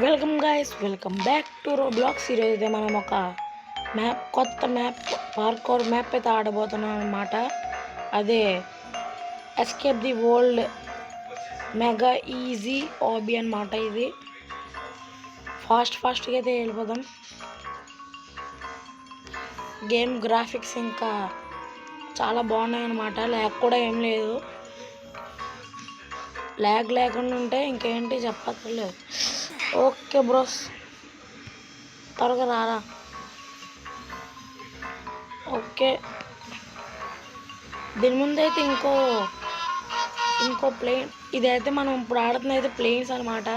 Welcome guys, welcome back to Roblox. ఈరోజు అయితే మనం ఒక కొత్త మ్యాప్, పార్కౌర్ మ్యాప్ అయితే ఆడబోతున్నాం అనమాట. అదే escape the world mega easy obby అనమాట. ఇది ఫాస్ట్గా అయితే వెళ్ళిపోదాం. గేమ్ గ్రాఫిక్స్ ఇంకా చాలా బాగున్నాయి అనమాట. ల్యాగ్ కూడా ఏం లేదు. ల్యాగ్ లేకుండా ఉంటే ఇంకేంటి చెప్పక్కర్లేదు. ఓకే బ్రోస్, త్వరగా రారా. ఓకే, దీని ముందు అయితే ఇంకో ప్లేన్. ఇదైతే మనం ఇప్పుడు ఆడుతున్న అయితే ప్లేన్స్ అనమాట.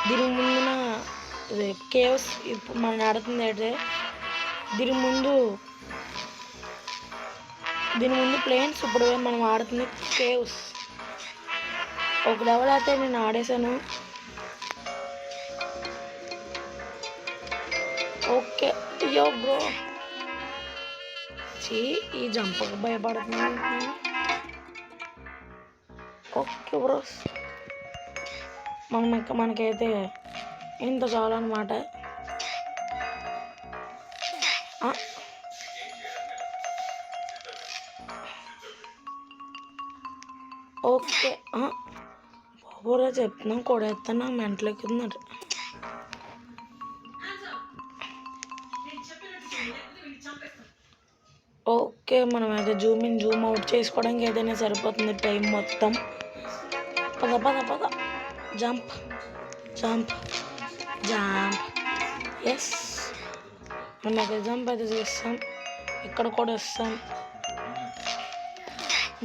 దీని ముందున ఇది కేవ్స్. ఇప్పుడు మనం ఆడుతుంది అయితే దీని ముందు ప్లేన్స్. ఇప్పుడు మనం ఆడుతుంది కేవ్స్. ఒక లెవెల్ అయితే నేను ఆడేసాను. ఓకే, అయ్యో బ్రో, ఈ జంపకు భయపడుతున్నాను. ఓకే బ్రోస్, మనకైతే ఇంత చాలన్నమాట. ఓకే, బాబోరా చెప్తున్నాం కొడేస్తాను, నాకు మెంటలు ఎక్కుతున్నట్టు. ఓకే, మనం అయితే జూమ్ ఇన్ జూమ్ అవుట్ చేసుకోవడానికి ఏదైనా సరిపోతుంది టైం మొత్తం. పద పద పద, జంప్ జంప్ జంప్. ఎస్, మనం అయితే జంప్ అయితే చేస్తాం. ఇక్కడ కూడా వస్తాం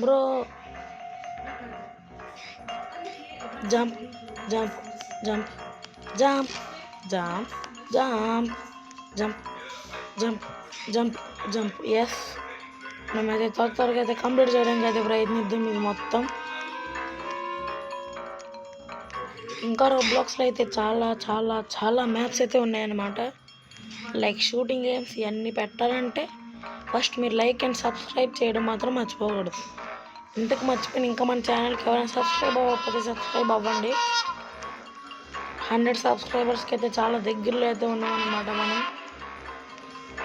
bro. Jump jump jump jump jump jump jump jump jump jump. Yes, మేమైతే త్వరగా అయితే కంప్లీట్ చేయడానికి అయితే ప్రయత్నిద్దాం. ఇది మొత్తం ఇంకా రోబ్లాక్స్లో అయితే చాలా చాలా చాలా మ్యాప్స్ అయితే ఉన్నాయన్నమాట. లైక్ షూటింగ్ గేమ్స్ ఇవన్నీ పెట్టాలంటే ఫస్ట్ మీరు లైక్ అండ్ సబ్స్క్రైబ్ చేయడం మాత్రం మర్చిపోకూడదు. ఇంతకు మర్చిపోయిన ఇంకా మన ఛానల్కి ఎవరైనా సబ్స్క్రైబ్ అవ్వకపోతే సబ్స్క్రైబ్ అవ్వండి. 100 సబ్స్క్రైబర్స్కి అయితే చాలా దగ్గరలో అయితే ఉన్నాం అన్నమాట మనం.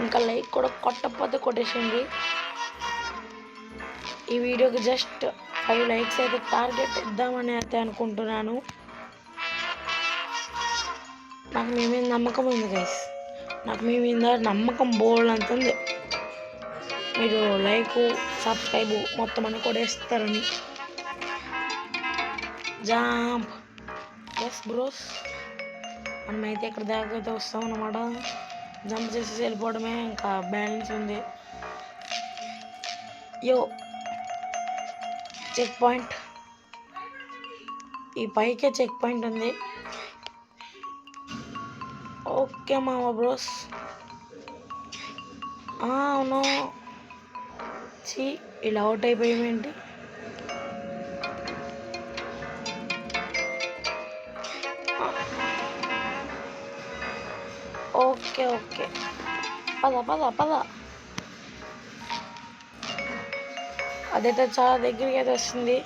ఇంకా లైక్ కూడా కొట్టకపోతే కొట్టేసింది. ఈ వీడియోకి జస్ట్ 5 లైక్స్ అయితే టార్గెట్ ఇద్దామని అయితే అనుకుంటున్నాను. నాకు మీ మీద నమ్మకం ఉంది గైస్, నాకు మీ మీద నమ్మకం బోల్డ్ అంత ఉంది. మీరు లైక్ సబ్స్క్రైబ్ మొత్తం అని కొడేస్తారని. జాంప్. ఎస్ బ్రోస్, మనమైతే ఇక్కడ దాకా అయితే వస్తాం అన్నమాట. జంప్ చేసి వెళ్ళిపోవడమే, ఇంకా బ్యాలెన్స్ ఉంది. యో, చెక్ పాయింట్. ఈ పైకే చెక్ పాయింట్ ఉంది. ఓకే మావా బ్రోస్. అవును, ఇలా అవుట్ అయిపోయామేంటి. ఓకే ఓకే, పద పద పద. అదైతే చాలా దగ్గరికి అయితే వస్తుంది.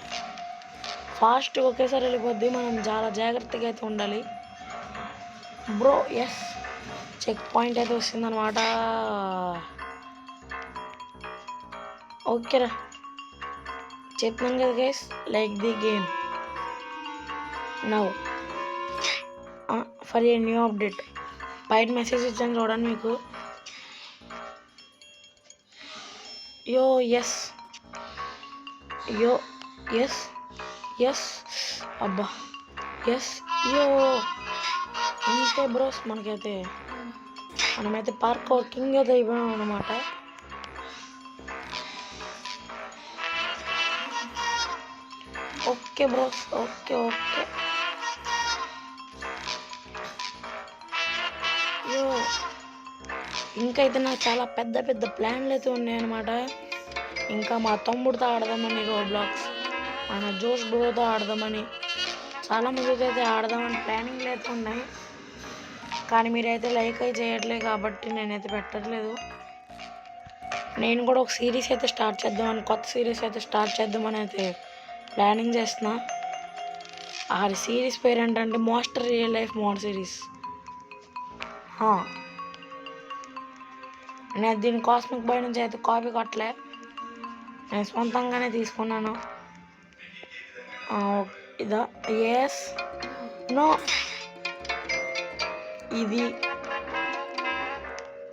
ఫాస్ట్ ఒకేసారి వెళ్ళిపోద్ది. మనం చాలా జాగ్రత్తగా అయితే ఉండాలి బ్రో. ఎస్, చెక్ పాయింట్ అయితే వస్తుంది అనమాట. ఓకేరా, చెప్తున్నాను కదా guys, like the game now for a new update. పైన మెసేజ్ ఇచ్చాను చూడండి మీకు. యో ఎస్, యో ఎస్ ఎస్, అబ్బా ఎస్. యో, అంతే బ్రోస్, మనమైతే పార్కౌర్ కింగ్ అయితే అయిపోయాం అనమాట. Okay bros, okay okay. యో, ఇంకైతే నాకు చాలా పెద్ద పెద్ద ప్లాన్లు అయితే ఉన్నాయన్నమాట. ఇంకా మా తమ్ముడితో ఆడదామని రోబ్లాక్స్, మన జోష్ బ్రోతో ఆడదామని, చాలా మందితో అయితే ఆడదామని ప్లానింగ్లు అయితే ఉన్నాయి. కానీ మీరైతే లైక్ అయితే చేయట్లేదు కాబట్టి నేనైతే పెట్టట్లేదు. నేను కూడా ఒక సిరీస్ అయితే స్టార్ట్ చేద్దామని, కొత్త సిరీస్ అయితే స్టార్ట్ చేద్దామని అయితే ప్లానింగ్ చేస్తున్నా. ఆ సిరీస్ పేరు ఏంటంటే మోస్టర్ రియల్ లైఫ్ మోడ్ సిరీస్. నేను దీని కాస్మిక్ బాయ్ నుంచి అయితే కాపీ కొట్టలే, నేను సొంతంగానే తీసుకున్నాను. ఇదా? ఎస్, నో, ఇది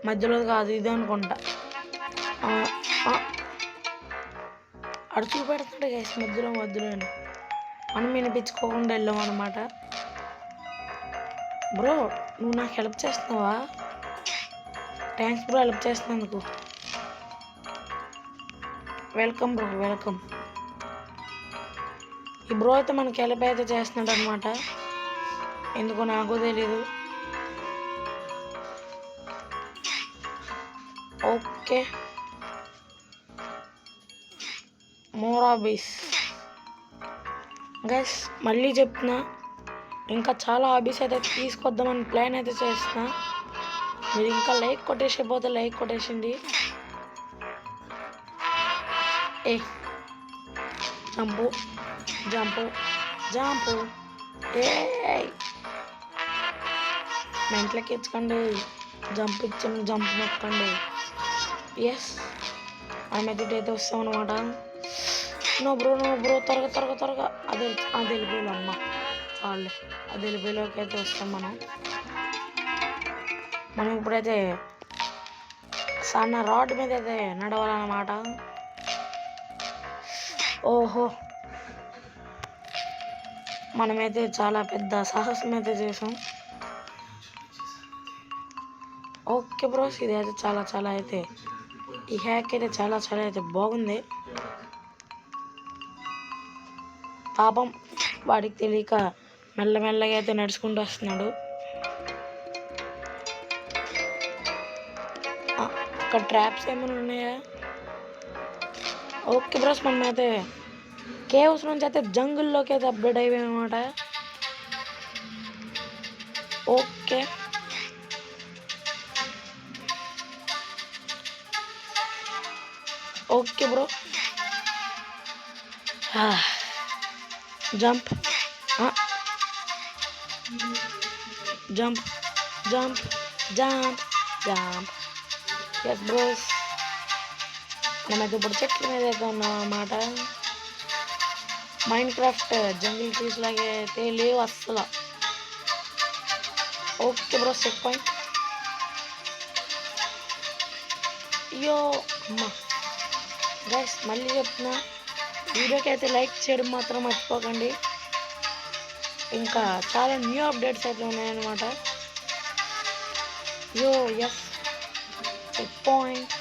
మధ్యలో కాదు, ఇది అనుకుంటా. అడు చూపెడుతుంటే గైస్ మధ్యలో మనం వినిపించుకోకుండా వెళ్ళాం అనమాట. బ్రో నువ్వు నాకు హెల్ప్ చేస్తున్నావా? థ్యాంక్స్ బ్రో హెల్ప్ చేస్తున్నందుకు. Welcome bro, welcome. ఈ బ్రో అయితే మనకి హెల్ప్ అయితే చేస్తున్నాడు అనమాట, ఎందుకో నాకు తెలీదు. Okay, more hobbies guys. మళ్ళీ చెప్తున్నా, ఇంకా చాలా హాబీస్ అయితే తీసుకొద్దామని ప్లాన్ అయితే చేస్తున్నా. మీరు ఇంకా లైక్ కొట్టేసిపోతే లైక్ కొట్టేసింది. జంపు జంపు జంపు, మెంట్లకి ఇచ్చకండి, జంప్ ఇచ్చాను, జంప్ నొక్కండి. ఎస్, మనం ఎదుటైతే వస్తాం అనమాట. నో బ్రో త్వరగా అది వెళ్ళిపోయాలి అమ్మ, చాలే. అది వెళ్ళిపోయేలోకి అయితే వస్తాం మనం ఇప్పుడైతే సన్న రాడ్ మీద అయితే నడవాలన్నమాట. ఓహో, మనమైతే చాలా పెద్ద సాహసం అయితే చేసాం. ఓకే బ్రోస్, ఇది అయితే చాలా అయితే, ఈ హ్యాక్ అయితే చాలా అయితే బాగుంది. పాపం వాడికి తెలియక మెల్లమెల్లగా అయితే నడుచుకుంటూ వస్తున్నాడు. అక్కడ ట్రాప్స్ ఏమైనా ఉన్నాయా? ఓకే బ్రోస్, మనమైతే కేవ్స్ నుంచి అయితే జంగుల్లోకి అయితే అప్డేట్ అయిపోయాం అనమాట. Okay, okay bro. Jump jump jump jump jump. Yes bros, మనమైతే ఇప్పుడు చెట్ల మీద అయితే ఉన్నాం అన్నమాట. మైండ్ క్రాఫ్ట్ జంగిల్ ట్రీస్ లాగే అయితే లేవు అస్సలు. Okay bro, set point. అయ్యో అమ్మా గైస్, మళ్ళీ చెప్తున్నా, వీడియోకి అయితే లైక్ చేయడం మాత్రం మర్చిపోకండి. ఇంకా చాలా న్యూ అప్డేట్స్ అయితే ఉన్నాయన్నమాట. Yes, checkpoint.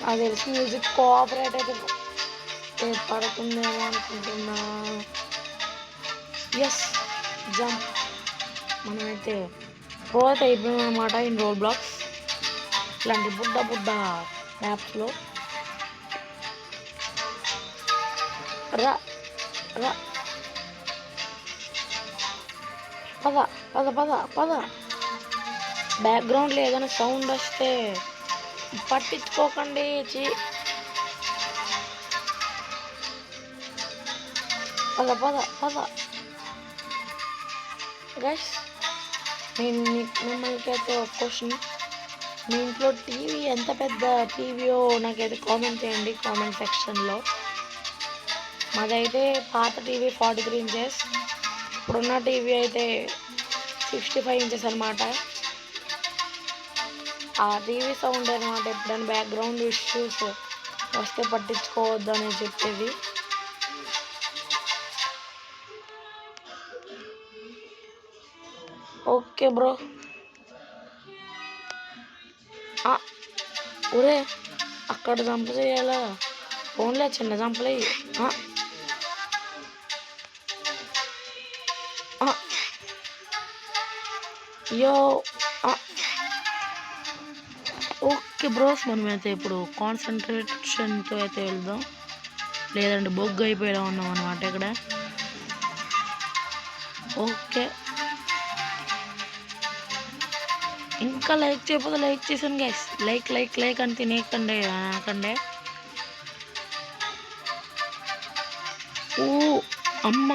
నాకు తెలిసి మ్యూజిక్ కోఆపరేట్ అయితే పడుతుందేమో అనుకుంటున్నా. Yes, jump. మనమైతే పోతే అయిపోయాం అనమాట ఇన్ రోడ్ బ్లాక్స్ ఇలాంటి బుడ్డ మ్యాప్స్లో. రా రా, పద. బ్యాక్గ్రౌండ్లో ఏదైనా సౌండ్ వస్తే పట్టించుకోకండి. పద గైస్, నేను మిమ్మల్ని అయితే ఒక క్వశ్చన్, మీ ఇంట్లో టీవీ ఎంత పెద్ద టీవీయో నాకైతే కామెంట్ చేయండి కామెంట్ సెక్షన్లో. మాదైతే పాత టీవీ 43 ఇంచెస్, ఇప్పుడున్న టీవీ అయితే 65 ఇంచెస్ అనమాట. ఆ టీవీ సౌండ్ అనమాట ఎప్పుడైనా బ్యాక్గ్రౌండ్ ఇష్యూస్ వస్తే పట్టించుకోవద్దు అని చెప్పేది. Okay bro. ఒరే అక్కడ జంప్ చేయాలా? ఫోన్లే చిన్న జంపలే. యో ఓకే బ్రోస్, మనమైతే ఇప్పుడు కాన్సన్ట్రేషన్తో అయితే వెళ్దాం, లేదంటే బొగ్గు అయిపోయేలా ఉన్నాం అనమాట ఇక్కడ. ఓకే, ఇంకా లైక్ చేయకపోతే లైక్ చేసాను గైస్. లైక్ అని తినేకండి అనకండి. ఓ అమ్మ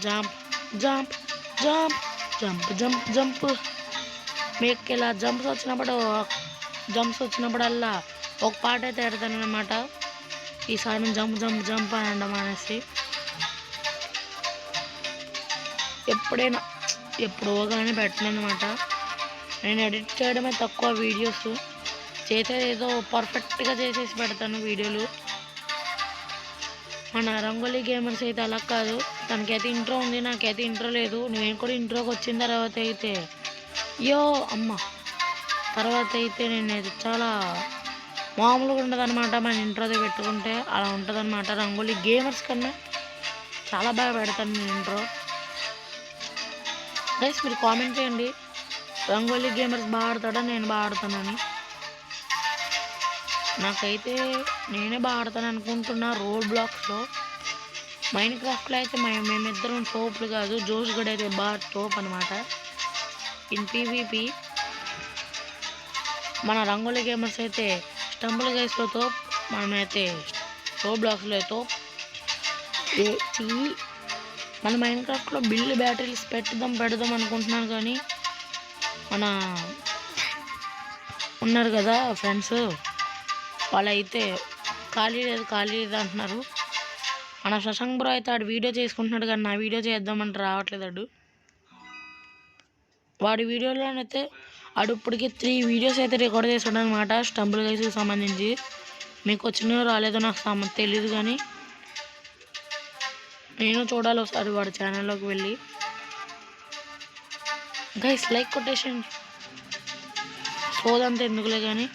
jump jump jump jump jump jump మీకు ఇలా జంప్స్ వచ్చినప్పుడల్లా ఒక పాట అయితే పెడతానమాట. ఈసారి నేను జంప్ జంప్ జంప్ అని అనడం అనేసి ఎప్పుడో కానీ పెట్టను అనమాట. నేను ఎడిట్ చేయడమే తక్కువ, వీడియోస్ చేసేది ఏదో పర్ఫెక్ట్గా చేసేసి పెడతాను వీడియోలు. మన రంగోలీ గేమర్స్ అయితే అలా కాదు, తనకైతే ఇంట్రో ఉంది, నాకైతే ఇంట్రో లేదు. నేను కూడా ఇంట్రోకి వచ్చిన తర్వాత అయితే తర్వాత అయితే నేనైతే చాలా మామూలుగా ఉంటుంది అనమాట. మన ఇంట్రోదే పెట్టుకుంటే అలా ఉంటుంది అనమాట. రంగోలీ గేమర్స్ కన్నా చాలా బాగా పెడతాను నేను ఇంట్రో. గైస్ మీరు కామెంట్ చేయండి, రంగోలీ గేమర్స్ బాగా ఆడతాడా నేను బాగా ఆడతానని. నాకైతే నేనే బాగా ఆడతాను అనుకుంటున్నా. రోడ్ బ్లాక్స్లో, మైన్ క్రాఫ్ట్లో అయితే మేమిద్దరం తోపులు కాదు, జోష్ గడ్ అయితే బాగా తోపు అనమాట. ఇన్ పీవీపీ మన రంగోలీ గేమర్స్ అయితే స్టంబుల్ గైస్లో తోపు, మనమైతే రోడ్ బ్లాక్స్లో తోపు. మన మైన్ క్రాఫ్ట్లో బిల్లు బ్యాటరీస్ పెడదాం అనుకుంటున్నాను, కానీ మన ఉన్నారు కదా ఫ్రెండ్స్, వాళ్ళైతే ఖాళీ లేదు అంటున్నారు. మన శశాంక్ బ్రో అయితే ఆడు వీడియో చేసుకుంటున్నాడు, కానీ నా వీడియో చేద్దామంటే రావట్లేదు. వాడి వీడియోలోనైతే ఆడు ఇప్పటికి 3 వీడియోస్ అయితే రికార్డ్ చేసాడు అనమాట, స్టంబుల్ గైస్కి సంబంధించి. మీకు వచ్చినో రాలేదో నాకు తెలియదు, కానీ నేను చూడాలి ఒకసారి వాడి ఛానల్లోకి వెళ్ళి. గైస్ లైక్ కొట్టేసండి, సోదంతా ఎందుకులే కానీ.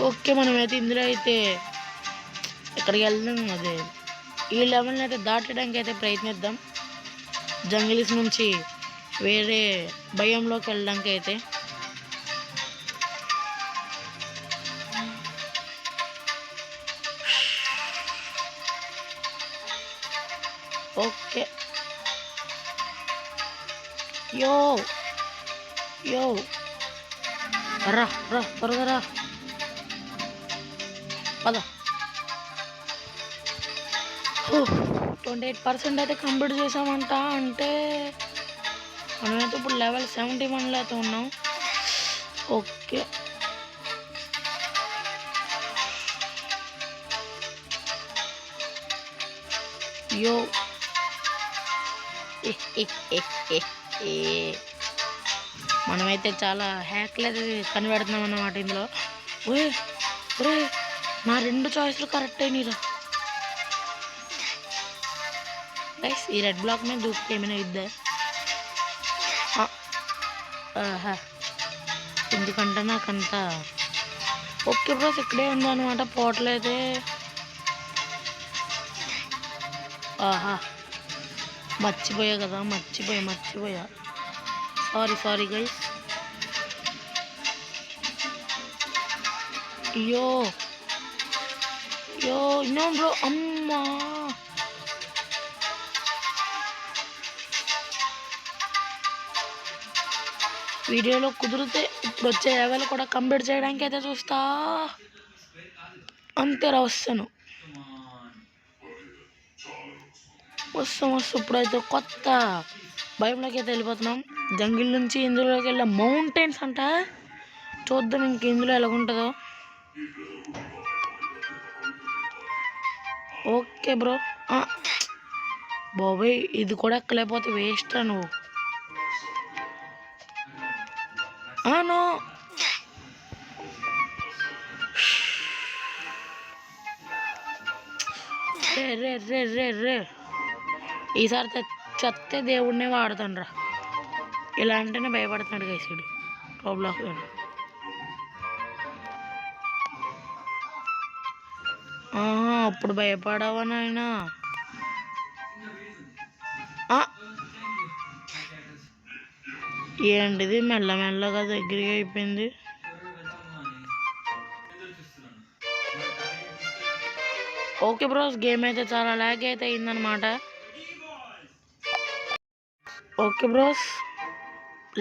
ఓకే, మనమైతే ఇందులో అయితే ఎక్కడికి వెళ్దాం, అదే ఈ లెవెల్ని అయితే దాటడానికి అయితే ప్రయత్నిద్దాం. జంగిల్స్ నుంచి వేరే భయంలోకి వెళ్ళడానికి అయితే. ఓకే యో రా త్వరగా రా, పద. 28% అయితే కంప్లీట్ చేసామంట. అంటే మనమైతే ఇప్పుడు లెవెల్ 71లో అయితే ఉన్నాం. ఓకే యో మనమైతే చాలా హ్యాక్లు అయితే కనిపెడుతున్నాం అన్నమాట ఇందులో. ఒరే నా 2 చాయిస్లు కరెక్ట్ అయినరా గైస్. ఈ రెడ్ బ్లాక్ మీద దూకితే ఏమైనా ఇద్దా? ఎందుకంటే నాకంతా ఓకే బ్రోస్, ఇక్కడే ఉందన్నమాట పోర్టల్ అయితే. మర్చిపోయా కదా, మర్చిపోయా. Sorry guys. అయ్యో ఇన్నో బ్రో, అమ్మా. వీడియోలో కుదిరితే ఇప్పుడు వచ్చే లెవెల్ కూడా కంప్లీట్ చేయడానికి అయితే చూస్తా. అంతేరా వస్తాను. ఇప్పుడైతే కొత్త భయంలోకి అయితే వెళ్ళిపోతున్నాం. జంగిల్ నుంచి ఇందులోకి వెళ్ళే మౌంటైన్స్ అంట. చూద్దాం ఇంక ఇందులో ఎలాగుంటుందో. Okay bro. బాబోయ్, ఇది కూడా ఎక్కలేకపోతే వేస్ట్ రా నువ్వు. నో రే ఈసారి చెత్తే దేవుడినే వాడతాను రా. ఇలా అంటేనే భయపడుతున్నాడు గైసుడు రోబ్లాక్. అప్పుడు భయపడవా నాయనా? ఏంటిది మెల్లమెల్లగా దగ్గరికి అయిపోయింది. ఓకే బ్రోస్, గేమ్ అయితే చాలా లాగ్ అయితే అయిందనమాట. ఓకే బ్రోస్,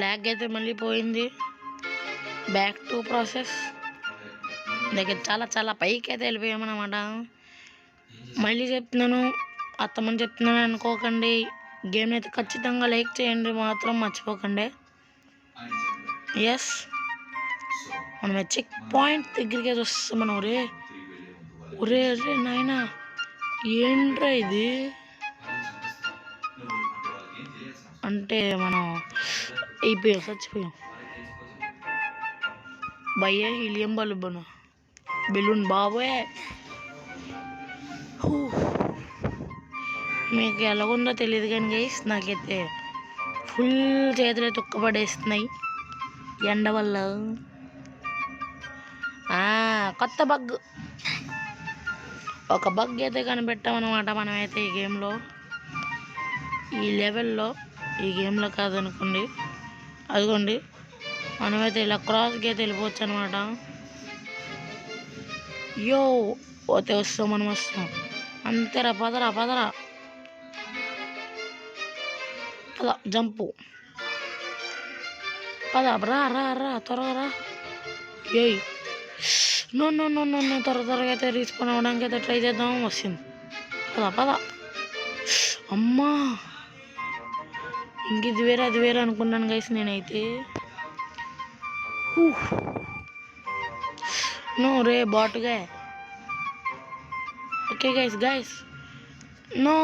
లాగ్ అయితే మళ్ళీ పోయింది. Back to process. దగ్గర చాలా చాలా పైకి అయితే వెళ్ళిపోయామన్నమాట. మళ్ళీ చెప్తున్నాను, అత్తమని చెప్తున్నాను అనుకోకండి. గేమ్ అయితే ఖచ్చితంగా లైక్ చేయండి, మాత్రం మర్చిపోకండి. ఎస్, మనం చెక్ పాయింట్ దగ్గరికి వస్తాం. మనం ఒరే ఒరే ఒరే నాయనా, ఏంట్రా ఇది? అంటే మనం అయిపోయాం, చచ్చిపోయాం. భయ్యా హీలియం బల్బును బెలూన్ బాబోయ్. మీకు ఎలాగుందో తెలియదు కానీ గైస్, నాకైతే ఫుల్ చేతులు తొక్కబడేస్తున్నాయి ఎండ వల్ల. కొత్త బగ్, ఒక బగ్ అయితే కనిపెట్టామన్నమాట మనమైతే ఈ గేమ్లో, ఈ లెవెల్లో. ఈ గేమ్లో కాదనుకోండి, అదిగోండి మనమైతే ఇలా క్రాస్కి అయితే వెళ్ళిపోవచ్చు అనమాట. యో పోతే వస్తాం, మనం వస్తాం అంతేరా. పదరా పదరా, పద జంపు, పద రా రా రా త్వరగా రా. ఏయ్ no no no no no, త్వరగా అయితే రీస్పాన్ అవ్వడానికి అయితే ట్రై చేద్దాం. వస్తుంది, పద పద. అమ్మా, ఇంక ఇది వేరే అది వేరే అనుకున్నాను గైస్ నేనైతే. నో రే బాటుగా. Okay guys guys, no.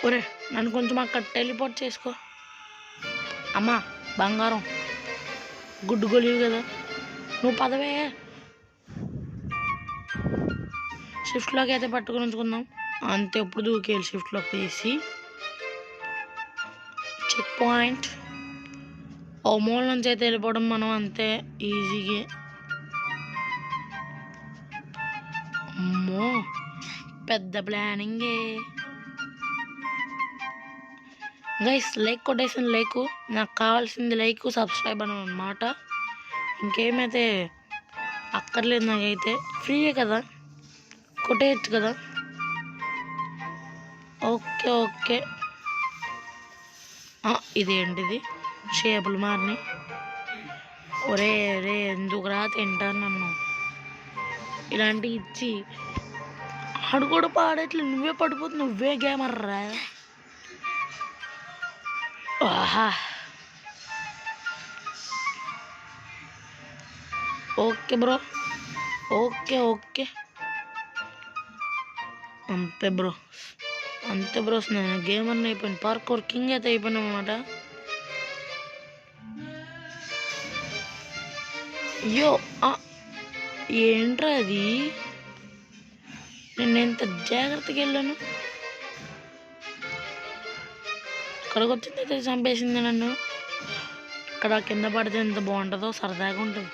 ఒరే నన్ను కొంచెం అక్కడ టెలిపోర్ట్ చేసుకో. అమ్మా బంగారం, గుడ్డు గొలివి కదా నువ్వు, పదవే. షిఫ్ట్లోకి అయితే పట్టుకుని ఉంచుకుందాం అంతే. ఎప్పుడు దూకేయాలి షిఫ్ట్లోకి తీసి. చెక్ పాయింట్ ఓ మూల నుంచి అయితే వెళ్ళిపోవడం మనం అంతే ఈజీగా. అమ్మో పెద్ద ప్లానింగే గైస్. లైక్ కొట్టేసిన లైక్, నాకు కావాల్సింది లైక్ సబ్స్క్రైబ్ అని అన్నమాట. ఇంకేమైతే అక్కర్లేదు నాకైతే, ఫ్రీయే కదా, కొట్టేయచ్చు కదా. Okay okay. ఇదేంటిది షేపులు మారినాయి. ఒరే రే ఎందుకురా తింటాను నన్ను ఇలాంటివి ఇచ్చి. ఆడు కూడా పాడట్లేదు, నువ్వే పడిపోతు, నువ్వే గేమర్రా. ఆహా ఓకే బ్రో, ఓకే ఓకే అంతే బ్రో, అంతే బ్రోస్. నేను గేమర్ని అయిపోయాను, పార్కౌర్ కింగ్ అయితే అయిపోయాను అనమాట. అయ్యో ఏంట్రా అది, నేను ఎంత జాగ్రత్తగా వెళ్ళాను. ఇక్కడికి వచ్చింది అయితే చంపేసింది నన్ను. ఇక్కడ కింద పడితే ఎంత బాగుంటుందో, సరదాగా ఉంటుంది.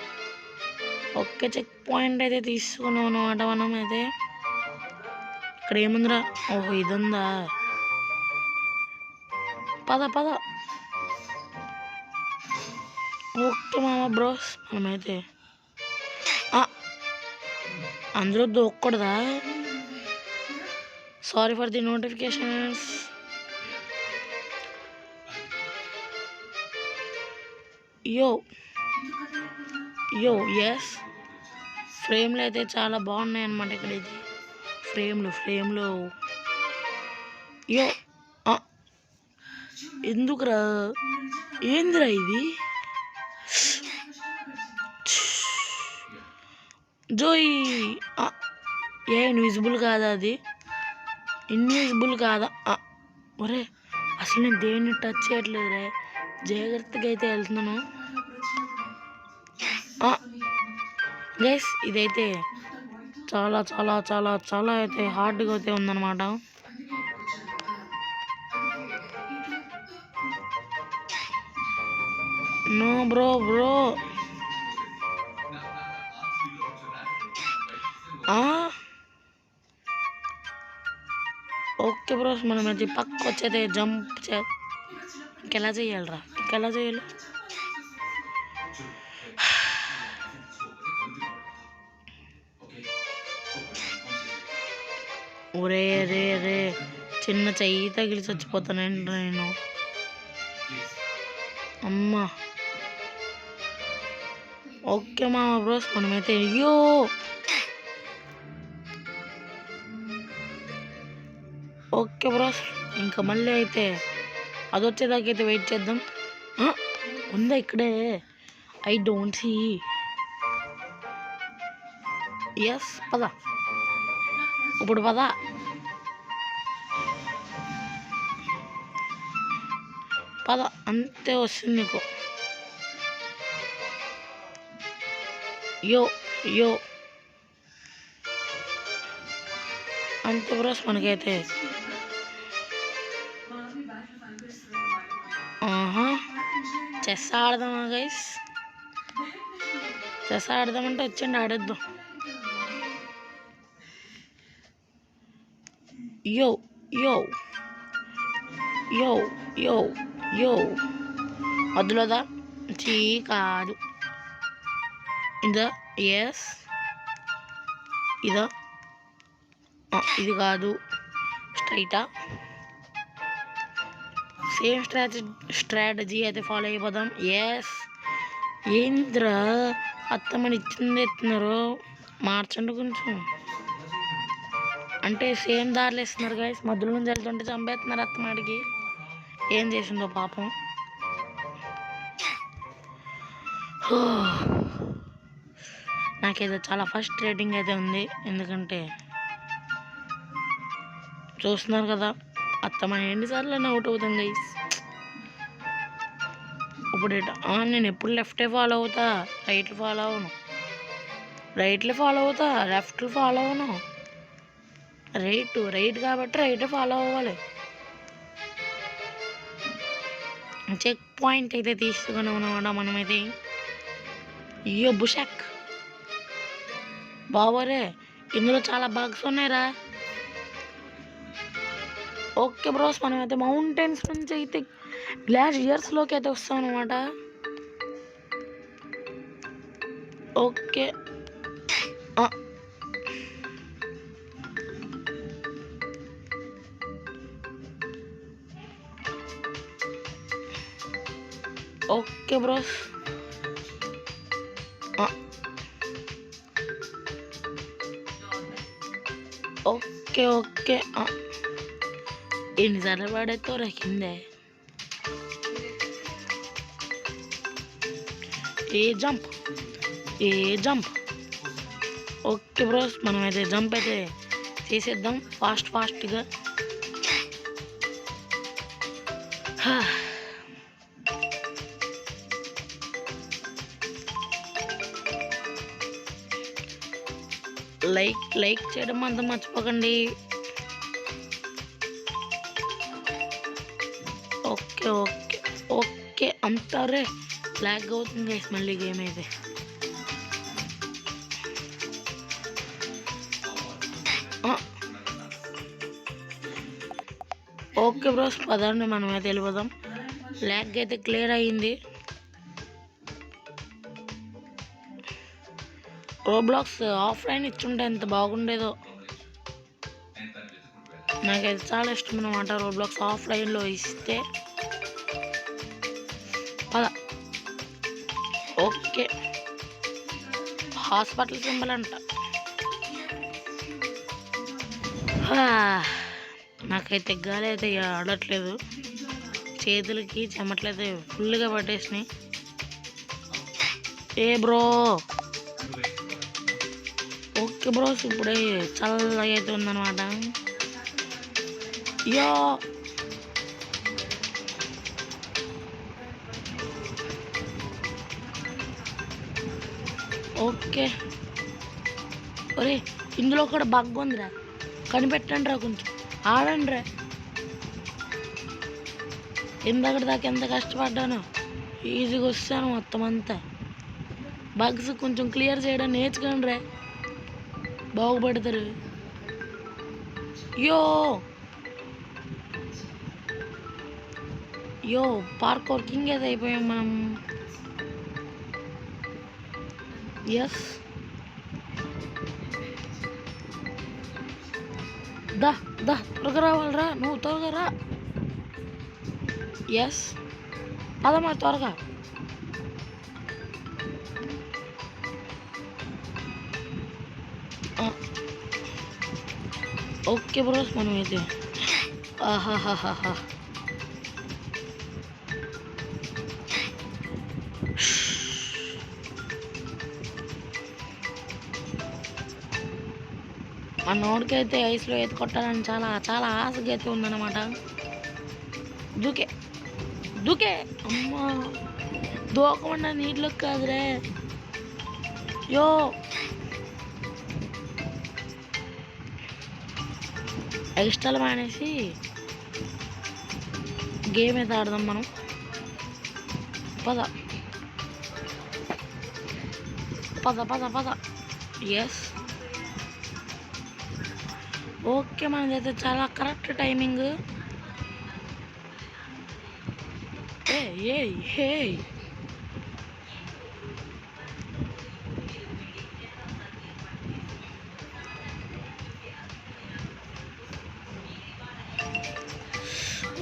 ఒకే చెక్ పాయింట్ అయితే తీసుకున్నాం అనమాట మనం అయితే. ఇక్కడ ఏముందిరా, ఓహో ఇది ఉందా, పద పద. ఓకే మామ బ్రోస్, మనమైతే అందులో దూకూడదా? Sorry for the notifications. Yo yo yes, ఫ్రేమ్లు అయితే చాలా బాగున్నాయి అన్నమాట ఇక్కడ. ఇది ఫ్రేమ్లు యో. ఎందుకురా, ఏందిరా ఇది? జోయ్ ఏ ఇన్విజిబుల్ కాదా అది? ఇన్విజిబుల్ కాదా? ఒరే అసలు నేను దేన్ని టచ్ చేయట్లేదు రే, జాగ్రత్తగా అయితే వెళ్తున్నాను గైస్. ఇదైతే చాలా చాలా చాలా చాలా అయితే హార్డ్గా అయితే ఉందన్నమాట. నో బ్రో ఓకే బ్రోస్, మనం అది పక్క వచ్చేది జంప్ ఇంకెలా చేయాలరా, ఇంకెలా చేయాలి? ఒరే రే రే, చిన్న చెయ్యి తగిలి చచ్చిపోతానండి నేను. అమ్మా ఓకే మామ బ్రోస్ మనమైతే అయ్యో ఓకే బ్రోస్ ఇంకా మళ్ళీ అయితే అది వచ్చేదాకైతే వెయిట్ చేద్దాం. ఉందా ఇక్కడే? I don't see. ఎస్ పద ఇప్పుడు పద. పద అంతే వస్తుంది నీకు. యో యో అంతే బ్రోస్ మనకైతే. చెస్ ఆడదామా గైస్? చెస్ ఆడదామంటే వచ్చండి ఆడేద్దాం. యో యో యో యో యో వద్దులోదా చీ కాదు ఇదా? ఎస్ ఇదా? ఇది కాదు. స్ట్రైటా? సేమ్ స్ట్రాటజీ అయితే ఫాలో అయిపోదాం. ఎస్ ఏంద్రా అత్తమ్మని ఇచ్చింది ఎత్తున్నారు, మార్చండి కొంచెం. అంటే సేమ్ దారిలో ఇస్తున్నారు గైస్. మధ్యలో నుంచి వెళ్తుంటే చంపేస్తున్నారు అత్తమాడికి. ఏం చేసిందో పాపం. నాకైతే చాలా ఫస్ట్ రేటింగ్ అయితే ఉంది. ఎందుకంటే చూస్తున్నారు కదా అత్తమని ఎన్నిసార్లు అవుట్ అవుతాం గైస్. ఇప్పుడు నేను ఎప్పుడు లెఫ్టే ఫాలో అవుతా, రైట్లు ఫాలో అవను. రైట్లు ఫాలో అవుతా, లెఫ్ట్లు ఫాలో అవను. రైట్ కాబట్టి రైట్ ఫాలో అవ్వాలి. చెక్ పాయింట్ అయితే తీసుకుని ఉన్నాం మనమైతే. అయ్యో బుషక్ బాబోరే, ఇందులో చాలా బగ్స్ ఉన్నాయిరా. ఓకే బ్రోస్ మనమైతే మౌంటైన్స్ నుంచి అయితే గ్లాషియర్స్లోకి అయితే వస్తాం అనమాట. Okay okay bros okay okay ఎన్నిసార్లు పడేతో కిందే. ఏ జంప్ ఓకే బ్రోస్ మనమైతే జంప్ అయితే చేసేద్దాం ఫాస్ట్గా. లైక్ చేయడం అంతా మర్చిపోకండి. ఓకే అంటారే లాగ్ అవుతుంది గైస్ మళ్ళీ గేమ్ అయితే. ఓకే బ్రోస్ పదండి మనమైతే వెళ్ళిపోదాం. లాగ్ అయితే క్లియర్ అయ్యింది. రోబ్లాక్స్ ఆఫ్లైన్ ఇచ్చుంటే ఎంత బాగుండేదో. నాకైతే చాలా ఇష్టం అన్నమాట రోబ్లాక్స్ ఆఫ్లైన్లో ఇస్తే. ఓకే హాస్పిటల్ సింబల్ అంట. నాకైతే గాలి అయితే ఆడట్లేదు, చేతులకి చెమట్లయితే ఫుల్గా పట్టేసినాయి. ఏ బ్రో ఓకే బ్రోస్ ఇప్పుడే చల్లగా అయితే ఉందన్నమాట. యో ఓకే ఒరే ఇందులో కూడా బగ్ ఉందిరా, కనిపెట్టండి రా, కొంచెం ఆడండి రా. ఇందక్కడి దాకా ఎంత కష్టపడ్డాను, ఈజీగా వస్తాను మొత్తం అంతా. బగ్స్ కొంచెం క్లియర్ చేయడం నేర్చుకోండి రా, బాగుపడతారు. యో పార్కోర్ కింగ్ ఏదో అయిపోయాం మనం. ఎస్ దా త్వరగా రావాలరా, నువ్వు త్వరగా రా. ఎస్ పదమ్మా త్వరగా. ఓకే బ్రోస్ మనమైతే ఆహాహాహా మా నోడికైతే ఐస్లో ఎత్తి కొట్టాలని చాలా చాలా ఆశగా అయితే ఉందన్నమాట. దూకే దూకే అమ్మా దూకకుండా నీటిలోకి కాదురే. యో ఎక్స్ట్రాలు మానేసి గేమ్ అయితే ఆడదాం మనం. పద పద పద పద. ఎస్ ఓకే మనదైతే చాలా కరెక్ట్ టైమింగ్. ఏ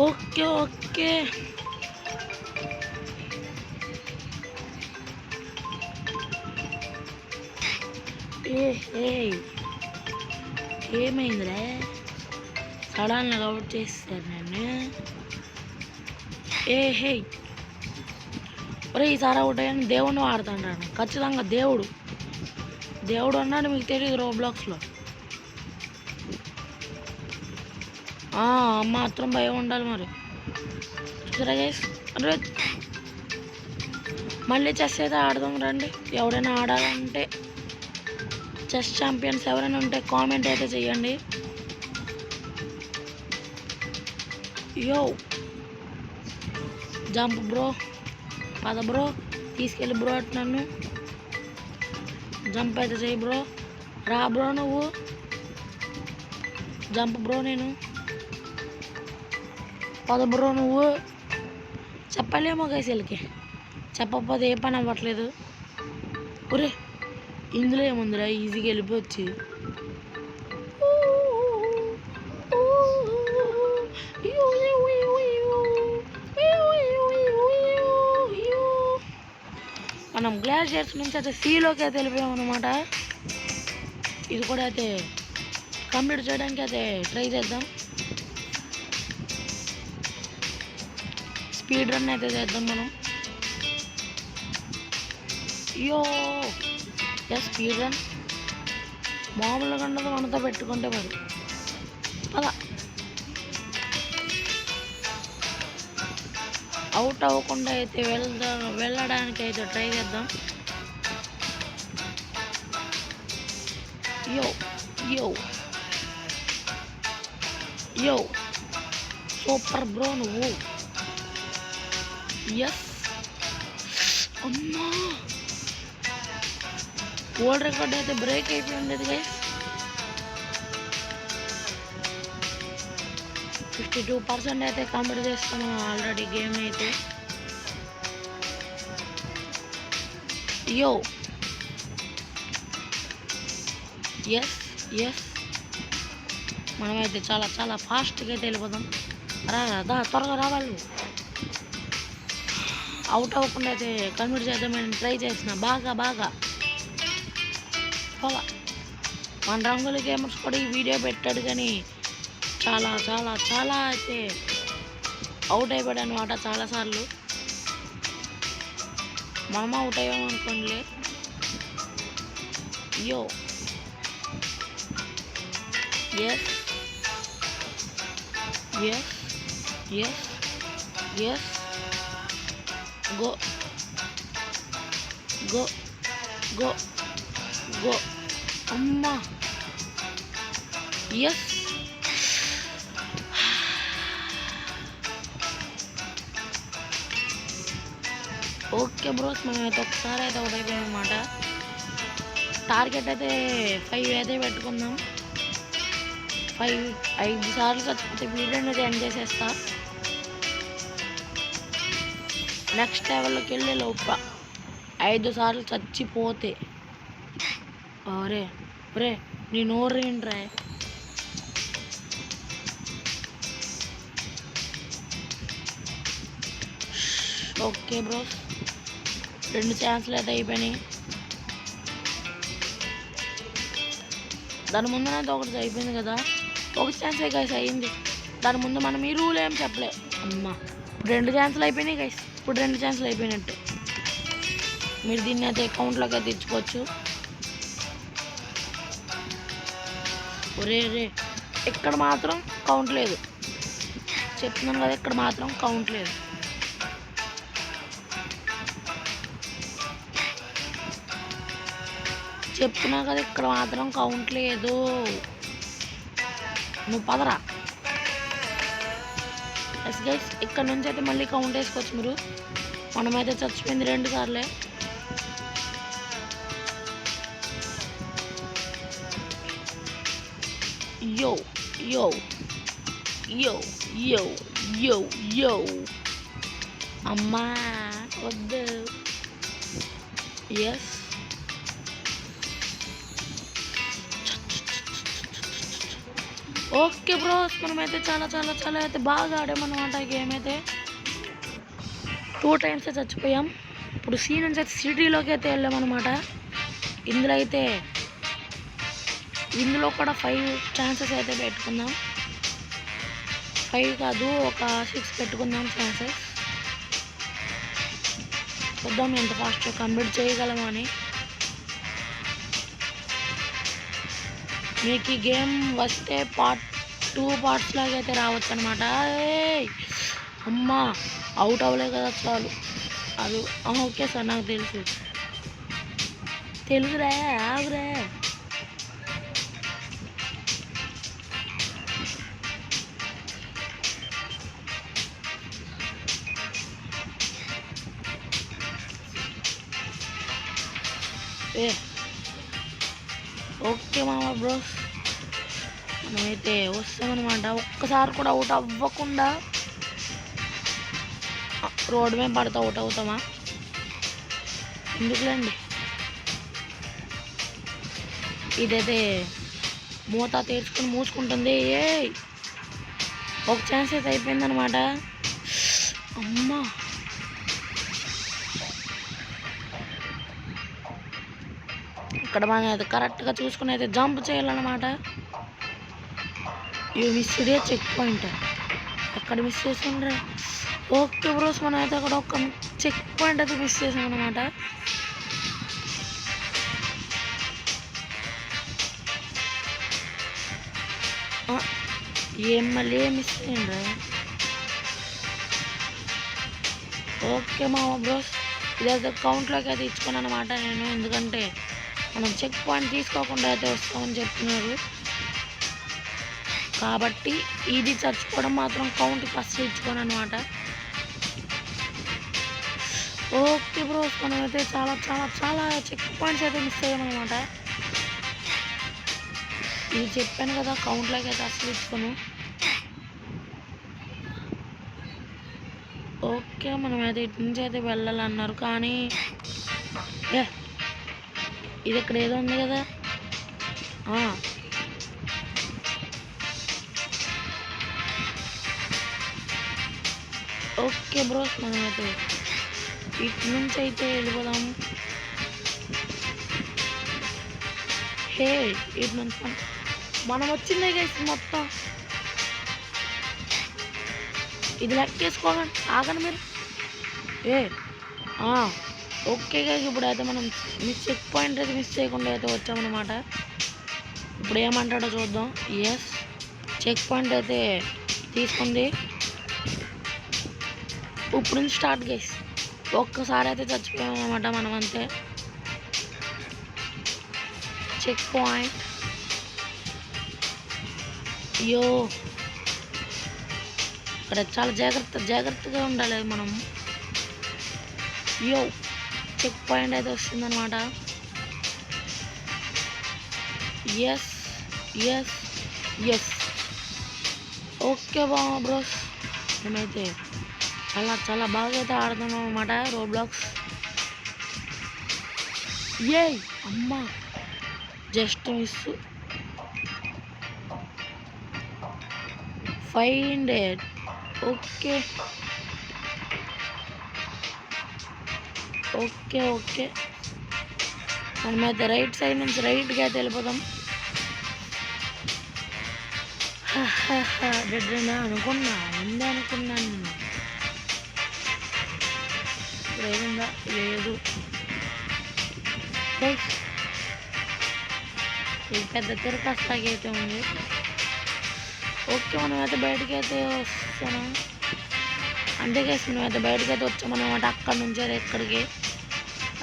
ఓకే ఓకే ఏమైందిరా సడన్గా అవుట్ చేస్తారు నన్ను. హే ఒరే ఈసారి అవుట్ అయ్యాను దేవుడిని వాడుతాను ఖచ్చితంగా. దేవుడు అన్నాడు మీకు తెలియదు రోబ్లాక్స్లో. మాత్రం భయం ఉండాలి మరి. చూసారా గైస్ మళ్ళీ చెస్ అయితే ఆడదాం రండి. ఎవరైనా ఆడాలంటే చెస్ ఛాంపియన్స్ ఎవరైనా ఉంటే కామెంట్ అయితే చెయ్యండి. యో జంప్ బ్రో పద బ్రో తీసుకెళ్ళి బ్రో అటు నన్ను జంప్ అయితే చెయ్యి బ్రో. రా బ్రో నువ్వు జంప్ బ్రో. నేను పద బ్రో నువ్వు. చెప్పలేమో గైస్ వీళ్ళకి చెప్పకపోతే ఏ పని అవ్వట్లేదు. ఒరే ఇందులో ఏముందిరా ఈజీగా వెళ్ళిపోవచ్చు. మనం గ్లాషియర్స్ నుంచి అయితే సీలోకి అయితే వెళ్ళిపోయాం అనమాట. ఇది కూడా అయితే కంప్లీట్ చేయడానికి అయితే ట్రై చేద్దాం. స్పీడ్ రన్ అయితే చేద్దాం మనం. స్పీడ్ రన్ మామూలుగా ఉండదు మనతో పెట్టుకుంటే మరి. పద అవుట్ అవ్వకుండా అయితే వెళ్ళడానికి అయితే ట్రై చేద్దాం. యో సూపర్ బ్రో నువ్వు. ఎస్ అమ్మా వరల్డ్ రికార్డ్ అయితే బ్రేక్ అయిపోయింది గైస్. 52% అయితే కంప్లీట్ చేస్తాము ఆల్రెడీ గేమ్ అయితే. ఎస్ మనమైతే చాలా చాలా ఫాస్ట్గా అయితే వెళ్ళిపోదాం. రా త్వరగా రావాలి. అవుట్ అవ్వకుండా అయితే కంప్లీట్ చేద్దామని ట్రై చేసిన బాగా మన రంగుల గేమర్స్ కూడా ఈ వీడియో పెట్టాడు కానీ చాలా చాలా చాలా అయితే అవుట్ అయిపోయాడు అనమాట చాలాసార్లు. మనం అవుట్ అయ్యామనుకోండిలే. ఎస్ గో అమ్మా. ఎస్ ఓకే బ్రోస్ మనమైతే ఒకసారి అయితే అవుట్ అయిపోయాం అనమాట. టార్గెట్ అయితే 5 అయితే పెట్టుకుందాం. 5 సార్లు చచ్చిపోతే వీడియో అనేది ఎండ్ చేసేస్తా. నెక్స్ట్ లెవెల్లోకి వెళ్ళే లోప 5 సార్లు చచ్చిపోతే ఒరే నీ నోరేంట్రా. ఓకే బ్రో, 2 ఛాన్స్లు అయితే అయిపోయినాయి. దాని ముందునైతే ఒకటి అయిపోయింది కదా, ఒక ఛాన్సే గైస్ అయ్యింది. దాని ముందు మనం ఈ రూల్ ఏం చెప్పలే. అమ్మా, 2 ఛాన్సులు అయిపోయినాయి గైస్. ఇప్పుడు 2 ఛాన్సులు అయిపోయినట్టు. మీరు దీన్ని అయితే అకౌంట్లోకి అయితే ఇచ్చుకోవచ్చు. ఒరే రే, ఇక్కడ మాత్రం కౌంట్ లేదు. చెప్తున్నాను కదా, ఇక్కడ మాత్రం కౌంట్ లేదు. చెప్తున్నా కదా, ఇక్కడ మాత్రం కౌంట్ లేదు. నువ్వు పదరా. ఎస్ గైస్, ఇక్కడ నుంచి అయితే మళ్ళీ కౌంట్ వేసుకోవచ్చు మీరు. మనమైతే చచ్చిపోయింది 2 సార్లే. యో యో యో యో యో యో, అమ్మా వద్దు. ఎస్, ఓకే బ్రోస్, మనమైతే చాలా చాలా చాలా అయితే బాగా ఆడామన్నమాట. గేమ్ అయితే 2 టైమ్స్ చచ్చిపోయాం. ఇప్పుడు సీ నుంచి అయితే సిటీలోకి అయితే వెళ్ళామన్నమాట. ఇందులో కూడా 5 ఛాన్సెస్ అయితే పెట్టుకుందాం. 5 కాదు, ఒక 6 పెట్టుకుందాం ఛాన్సెస్. చూద్దాం ఎంత ఫాస్ట్గా కంప్లీట్ చేయగలము అని. మీకు ఈ గేమ్ వస్తే పార్ట్ 2 పార్ట్స్ లాగా అయితే రావచ్చు అనమాట. అమ్మా, అవుట్ అవ్వలే కదా చాలు. అది ఓకే సార్, నాకు తెలుసురా, ఆగురా. ఓకే మామ బ్రోస్, మనమైతే వస్తామన్నమాట. ఒక్కసారి కూడా అవుట్ అవ్వకుండా రోడ్డు మీద పడితే అవుట్ అవుతామా? ఎందుకులేండి. ఇదైతే మూత తెరుచుకొని మూసుకుంటుంది. ఒక ఛాన్స్ అయితే అయిపోయిందనమాట. అమ్మా, ఇక్కడ మనం అయితే కరెక్ట్గా చూసుకుని అయితే జంప్ చేయాలన్నమాట. ఇవి మిస్ చెక్ పాయింట్ అక్కడ మిస్ చేసిండ్రే. ఓకే బ్రోస్, మనం అయితే అక్కడ ఒక చెక్ పాయింట్ అయితే మిస్ చేసాం అనమాట. మళ్ళీ మిస్ అయ్యిండ్రా. ఓకే మామ బ్రోస్, ఇదైతే కౌంట్లోకి అయితే ఇచ్చుకున్నాను అనమాట నేను. ఎందుకంటే మనం చెక్ పాయింట్ తీసుకోకుండా అయితే వస్తామని చెప్తున్నారు కాబట్టి ఇది చచ్చిపోవడం మాత్రం కౌంట్కి ఫస్ట్ ఇచ్చుకోను అనమాట. ఓకే బ్రోస్, మనమైతే చాలా చాలా చాలా చెక్ పాయింట్స్ అయితే మిస్ అయ్యామన్నమాట. ఇది చెప్పాను కదా, కౌంట్లోకి అయితే అసలు ఇచ్చుకోను. ఓకే, మనమైతే ఇటు నుంచి అయితే వెళ్ళాలన్నారు కానీ ఇది ఇక్కడ ఏదో ఉంది కదా. ఓకే బ్రోస్, మనమైతే ఇటు నుంచి అయితే వెళ్ళిపోదాం. ఇటు నుంచి మనం వచ్చిందే గైస్ మొత్తం. ఇది లెక్కేసుకోగండి, ఆగండి మీరు. ఓకే గైస్, ఇప్పుడు అయితే మనం చెక్ పాయింట్ అయితే మిస్ చేయకుండా అయితే వచ్చామన్నమాట. ఇప్పుడు ఏమంటాడో చూద్దాం. ఎస్, చెక్ పాయింట్ అయితే తీసుకుంది. ఇప్పుడు నుంచి స్టార్ట్ గైస్. ఒక్కసారి అయితే చచ్చిపోయామన్నమాట మనం అంతే. Checkpoint. ఇక్కడ చాలా జాగ్రత్తగా ఉండాలి మనం. చెక్ పాయింట్ అయితే వస్తుందన్నమాట. Yes yes yes, okay bros, మేమైతే చాలా చాలా బాగా అయితే ఆడుతున్నాం అన్నమాట రోబ్లాక్స్. అమ్మా, just miss. Find it. Okay, okay okay మనమైతే రైట్ సైడ్ నుంచి రైట్గా అయితే వెళ్ళిపోదాం. డెడ్నా అనుకున్నా ఉంది అనుకున్నాను నేను. ఇప్పుడు ఏముందా లేదు. ఇది పెద్ద తిరగస్తాగైతే ఉంది. ఓకే మనమైతే బయటకి అయితే వస్తాను. అంతే కేసు మనమైతే బయటకి అయితే వచ్చామన్నమాట. అక్కడి నుంచి అయితే ఎక్కడికి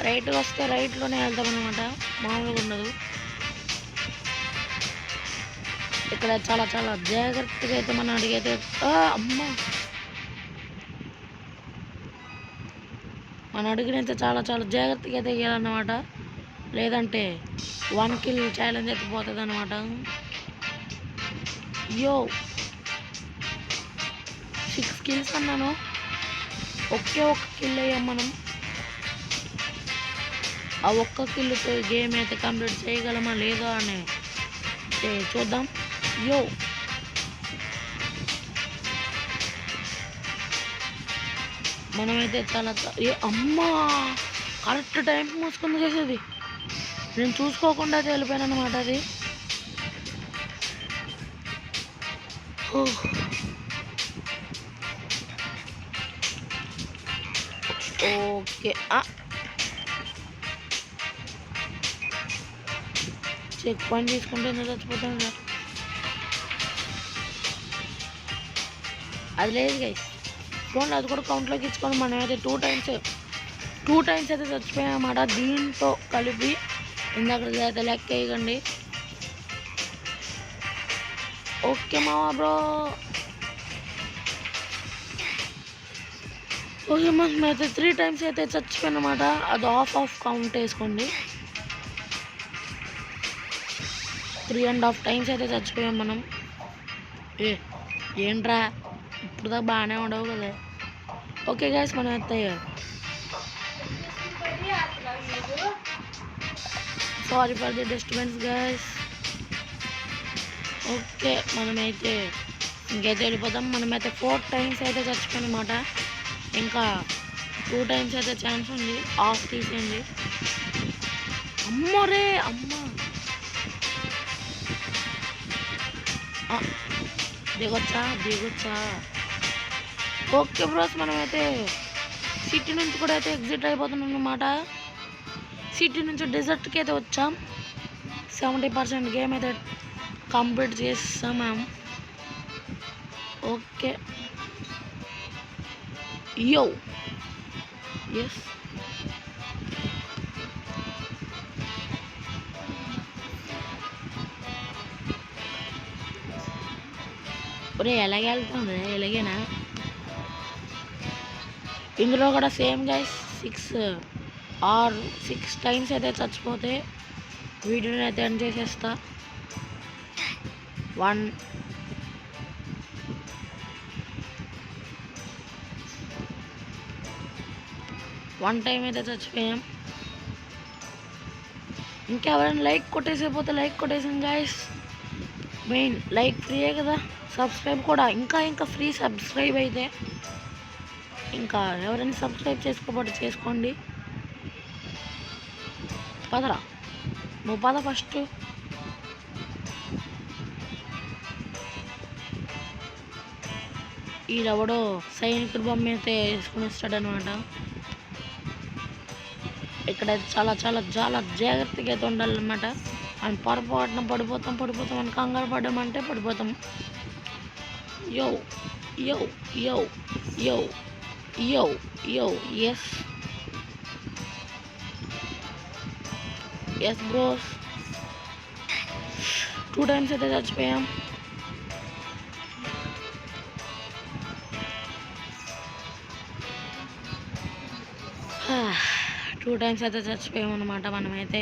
రైట్గా వస్తే రైట్లోనే వెళ్తామన్నమాట, మామూలుగా ఉండదు. ఇక్కడ చాలా చాలా జాగ్రత్తగా అయితే మనం అడిగైతే అమ్మ మన అడుగునైతే చాలా చాలా జాగ్రత్తగా అయితే వేయాలన్నమాట, లేదంటే 1 kill ఛాలెంజ్ అయితే పోతుంది అనమాట. యో 6 kills అన్నాను, ఒకే ఒక్క కిల్ అయ్యాం మనం. ఆ ఒక్క కిల్తో గేమ్ అయితే కంప్లీట్ చేయగలమా లేదా అని చూద్దాం. యో మనమైతే చాలా అమ్మా కరెక్ట్ టైంకి మూసుకుంది చేసేది. నేను చూసుకోకుండా అయితే వెళ్ళిపోయాను అనమాట. అది ఓకే చెక్ పాయింట్ తీసుకుంటే ఎందుకు చచ్చిపోతాను సార్. అది లేదు గైస్, చూడండి అది కూడా కౌంట్లోకి ఇచ్చుకొని మనమైతే 2 times అయితే చచ్చిపోయామన్నమాట. దీంతో కలిపి ఇందాక అయితే లెక్క వేయకండి. ఓకే మావా బ్రో. ఓకే మనమైతే 3 times అయితే చచ్చిపోయామన్నమాట. అది ఆఫ్ కౌంట్ వేసుకోండి. 3.5 times అయితే చచ్చిపోయాం మనం. ఏంట్రా ఇప్పుడు దాకా బాగానే ఉండవు కదా. ఓకే గైస్ మనం అయితే sorry for the disturbance guys. Okay మనమైతే ఇంకైతే వెళ్ళిపోతాం. మనమైతే 4 times అయితే చచ్చిపోయాం అన్నమాట. ఇంకా 2 times అయితే ఛాన్స్ ఉంది, ఆఫ్ తీసేయండి. అమ్మరే అమ్మ దిగొచ్చా. ఓకే బ్రోస్ మనమైతే సిటీ నుంచి కూడా అయితే ఎగ్జిట్ అయిపోతున్నాం అన్నమాట. సిటీ నుంచి డెజర్ట్కి అయితే వచ్చాం. 70% గేమ్ అయితే కంప్లీట్ చేస్తాం మేము. ఓకే యో ఎస్ ఒరే ఎలాగే వెళ్తుంది, ఎలాగేనా? ఇందులో కూడా సేమ్ గైస్ 6 times అయితే చచ్చిపోతే వీడియోని అయితే ఎండ్ చేసేస్తా. 1 time అయితే చచ్చిపోయాం. ఇంకెవరైనా లైక్ కొట్టేసిపోతే లైక్ కొట్టేసాం గైస్. మెయిన్ లైక్ ఫ్రీయే కదా, సబ్స్క్రైబ్ కూడా ఇంకా ఫ్రీ. సబ్స్క్రైబ్ అయితే ఇంకా ఎవరైనా సబ్స్క్రైబ్ చేసుకోబోతే చేసుకోండి. పదరా నువ్వు పద ఫస్ట్. ఈడెవడో సైనికుడు బొమ్మ అయితే వేసుకుని వస్తాడనమాట. ఇక్కడ చాలా చాలా చాలా జాగ్రత్తగా అయితే ఉండాలన్నమాట. అని పొరపాటున పడిపోతాం అని కంగారు పడ్డామంటే పడిపోతాం. యో యో యో యో యో యో ఎస్ బ్రోస్. 2 times అయితే చచ్చిపోయాం. టూ టైమ్స్ అయితే చచ్చిపోయాం అన్నమాట మనమైతే.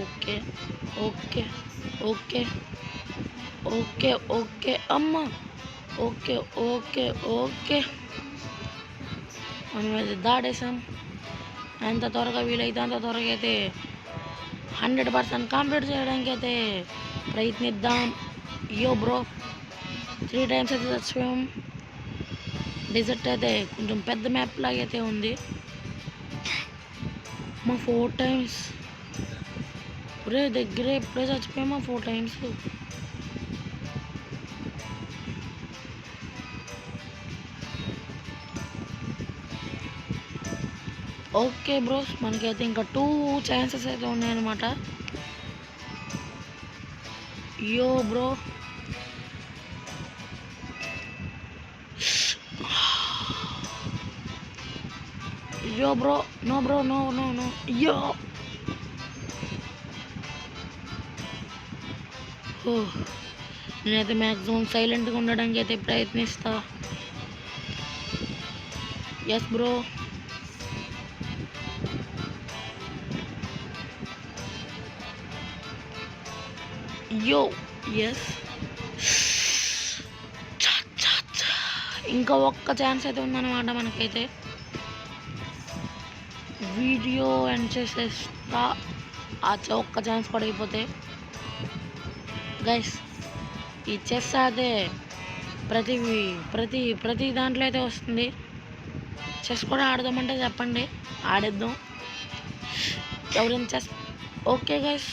Okay okay okay okay okay అమ్మ ఓకే ఓకే ఓకే మనమైతే దాడేసాం. ఎంత త్వరగా వీలైతే అంత త్వరగా అయితే 100% కంప్లీట్ చేయడానికి అయితే ప్రయత్నిద్దాం. యో బ్రో 3 టైమ్స్ అయితే చచ్చిపోయాం. డెజర్ట్ అయితే కొంచెం పెద్ద మ్యాప్ లాగా అయితే ఉంది. మా 4 టైమ్స్ ఒరే దగ్గరే ఇప్పుడే చచ్చిపోయామా 4 టైమ్స్. ఓకే బ్రోస్, మనకైతే ఇంకా 2 ఛాన్సెస్ అయితే ఉన్నాయన్నమాట. Yo bro, yo bro, no bro, no no no, yo నేనైతే మ్యాక్సిమం సైలెంట్గా ఉండడానికి అయితే ప్రయత్నిస్తా. Yes bro, yo yes. ఇంకా ఒక్క ఛాన్స్ అయితే ఉందన్నమాట మనకైతే. వీడియో ఎండ్ చేసేస్తా ఒక్క ఛాన్స్ పడిపోతే. గైస్ ఈ చెస్ అయితే ప్రతి దాంట్లో అయితే వస్తుంది. చెస్ కూడా ఆడదామంటే చెప్పండి, ఆడేద్దాం. ఎవరైనా చెస్. ఓకే గైస్,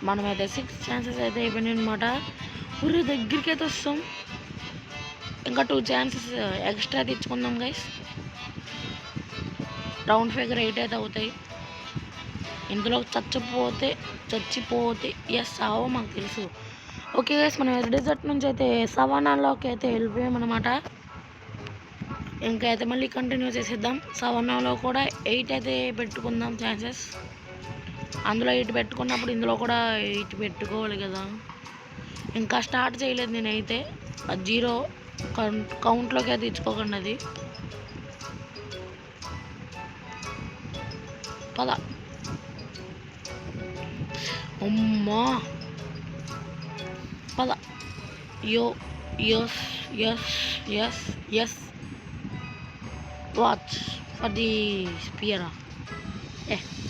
మనమైతే 6 ఛాన్సెస్ అయితే అయిపోయినాయి అనమాట. ఊరి దగ్గరికి అయితే వస్తాం. ఇంకా 2 ఛాన్సెస్ ఎక్స్ట్రా తెచ్చుకుందాం గైస్. రౌండ్ ఫిగర్ 8 అయితే అవుతాయి. ఇందులో చచ్చిపోతే ఎస్ ఆవో మాకు తెలుసు. ఓకే గైస్, మనం డెజర్ట్ నుంచి అయితే సవానాలోకి అయితే వెళ్ళిపోయామన్నమాట. ఇంకా అయితే మళ్ళీ కంటిన్యూ చేసేద్దాం. సవానాలో కూడా 8 అయితే పెట్టుకుందాం ఛాన్సెస్. అందులో 8 పెట్టుకున్నప్పుడు ఇందులో కూడా 8 పెట్టుకోవాలి కదా. ఇంకా స్టార్ట్ చేయలేదు నేనైతే. అది 0 కౌంట్లోకి అయితే ఇచ్చుకోకండి. అది పద. అమ్మా పద. Yo yes yes yes yes. Watch for the స్పియరా.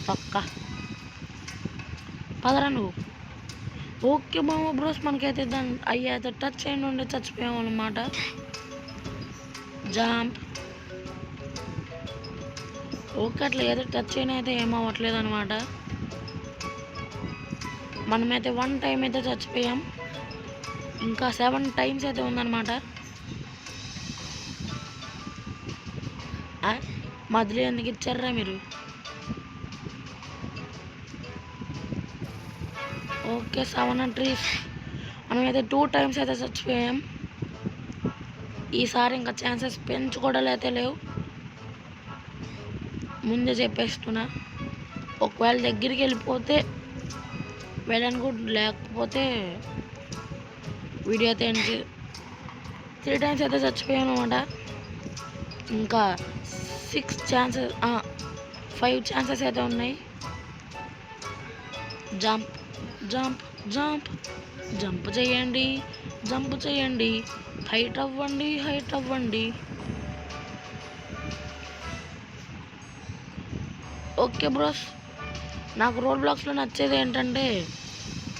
పక్క పదరా నువ్వు. ఓకే మామ బ్రోస్, మనకైతే దాన్ని అయితే టచ్ చేయండి ఉండే చచ్చిపోయాం అన్నమాట. జాంప్. ఓకే, అట్లా ఏదో టచ్ చేయని అయితే ఏమవ్వట్లేదు అనమాట. మనమైతే 1 టైం అయితే చచ్చిపోయాం. ఇంకా 7 టైమ్స్ అయితే ఉందన్నమాట. మధ్యలో ఎందుకు ఇచ్చారా మీరు? Okay 7 trees. మనమైతే 2 టైమ్స్ అయితే చచ్చిపోయాం. ఈసారి ఇంకా ఛాన్సెస్ పెంచుకోవడాలు అయితే లేవు, ముందే చెప్పేస్తున్నా. ఒకవేళ దగ్గరికి వెళ్ళిపోతే వెళ్ళను కూడా, లేకపోతే వీడియో అయితే 3 టైమ్స్ అయితే చచ్చిపోయాను అనమాట. ఇంకా 5 ఛాన్సెస్ అయితే ఉన్నాయి. జంప్ జంప్ జంప్ జంప్ చేయండి, హైట్ అవ్వండి. ఓకే బ్రోస్, నాకు రోడ్ బ్లాక్స్లో నచ్చేది ఏంటంటే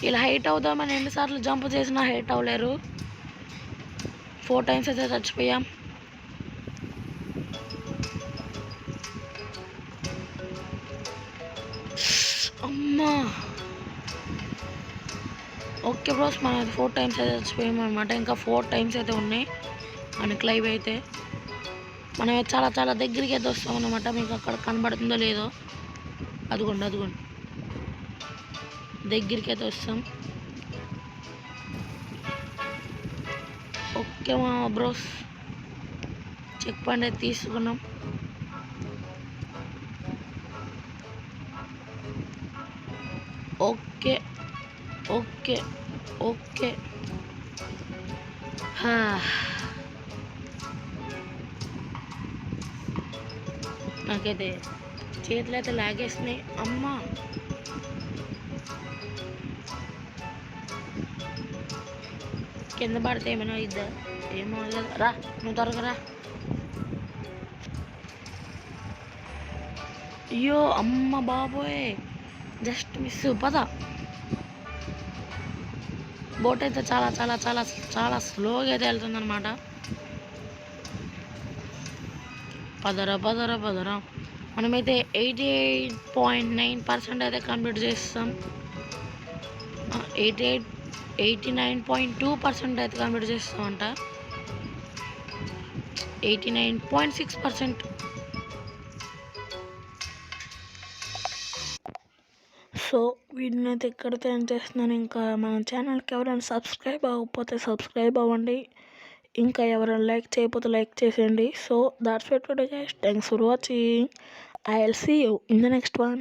ఇలా హైట్ అవుదామని ఎన్నిసార్లు జంప్ చేసినా హైట్ అవ్వలేరు. 4 టైమ్స్ అయితే చచ్చిపోయాం. అమ్మా. ఓకే బ్రోస్, మనం 4 టైమ్స్ అయితే చచ్చిపోయాం అనమాట. ఇంకా 4 టైమ్స్ అయితే ఉన్నాయి మనకి లైవ్ అయితే. మనం చాలా చాలా దగ్గరికి అయితే వస్తాం అన్నమాట. మీకు అక్కడ కనబడుతుందో లేదో, అదిగోండి దగ్గరికి అయితే వస్తాం. ఓకే మా బ్రోస్, చెక్ పాయింట్ అయితే తీసుకున్నాం. ఓకే నాకైతే చేతులు అయితే లాగేస్తున్నాయి. అమ్మా కింద పడితే ఏమైనా ఇద్దా? ఏమో రా, నువ్వు త్వరగా రా. అయ్యో అమ్మ బాబోయ్, జస్ట్ మిస్. పద బోట్ అయితే చాలా చాలా చాలా చాలా స్లోగా అయితే వెళ్తుందన్నమాట. పదరా మనమైతే 88.9% అయితే కంప్లీట్ చేస్తాం. 89.2% అయితే కంప్లీట్ చేస్తామంట. 89.6%. సో వీడిని అయితే ఎక్కడితే ఏం చేస్తున్నాను. ఇంకా మన ఛానల్కి ఎవరైనా సబ్స్క్రైబ్ అవ్వకపోతే సబ్స్క్రైబ్ అవ్వండి. ఇంకా ఎవరైనా లైక్ చేయకపోతే లైక్ చేసేయండి. So that's it today guys. Thanks for watching. I will see you in the next one.